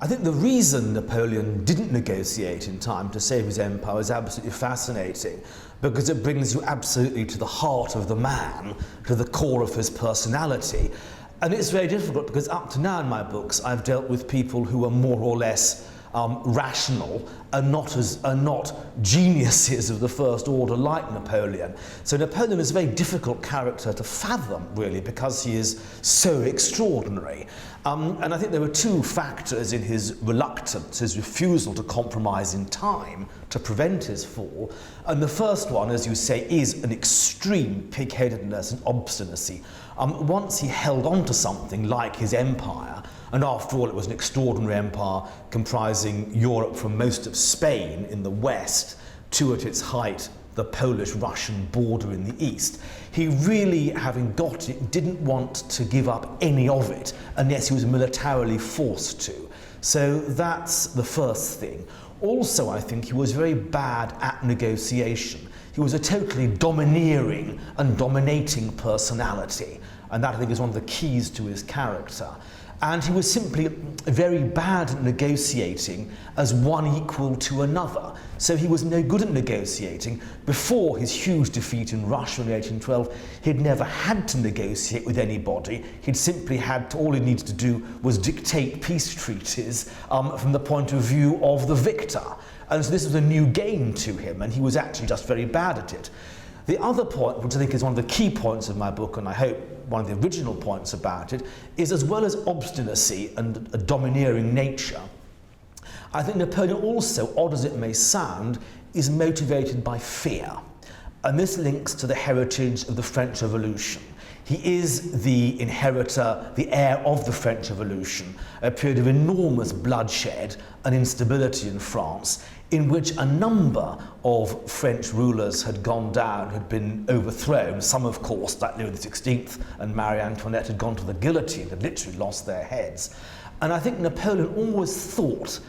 I think the reason Napoleon didn't negotiate in time to save his empire is absolutely fascinating, because it brings you absolutely to the heart of the man, to the core of his personality. And it's very difficult because up to now in my books I've dealt with people who are more or less rational and not geniuses of the first order like Napoleon. So Napoleon is a very difficult character to fathom, really, because he is so extraordinary. And I think there were two factors in his reluctance, his refusal to compromise in time to prevent his fall. And the first one, as you say, is an extreme pig-headedness and obstinacy. Once he held on to something like his empire, and after all it was an extraordinary empire comprising Europe from most of Spain in the west to, at its height, the Polish-Russian border in the east, he really, having got it, didn't want to give up any of it unless he was militarily forced to. So that's the first thing. Also, I think he was very bad at negotiation. He was a totally domineering and dominating personality, and that, I think, is one of the keys to his character. And he was simply very bad at negotiating as one equal to another. So he was no good at negotiating. Before his huge defeat in Russia in 1812, he'd never had to negotiate with anybody. He'd simply had to, all he needed to do was dictate peace treaties from the point of view of the victor. And so this was a new game to him, and he was actually just very bad at it. The other point, which I think is one of the key points of my book, and I hope one of the original points about it, is as well as obstinacy and a domineering nature, I think Napoleon also, odd as it may sound, is motivated by fear. And this links to the heritage of the French Revolution. He is the inheritor, the heir of the French Revolution, a period of enormous bloodshed and instability in France, in which a number of French rulers had gone down, had been overthrown. Some, of course, like Louis XVI and Marie Antoinette, had gone to the guillotine, had literally lost their heads. And I think Napoleon always thought,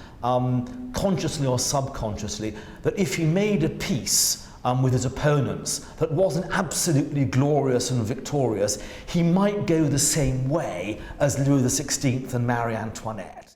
consciously or subconsciously, that if he made a peace with his opponents that wasn't absolutely glorious and victorious, he might go the same way as Louis XVI and Marie Antoinette.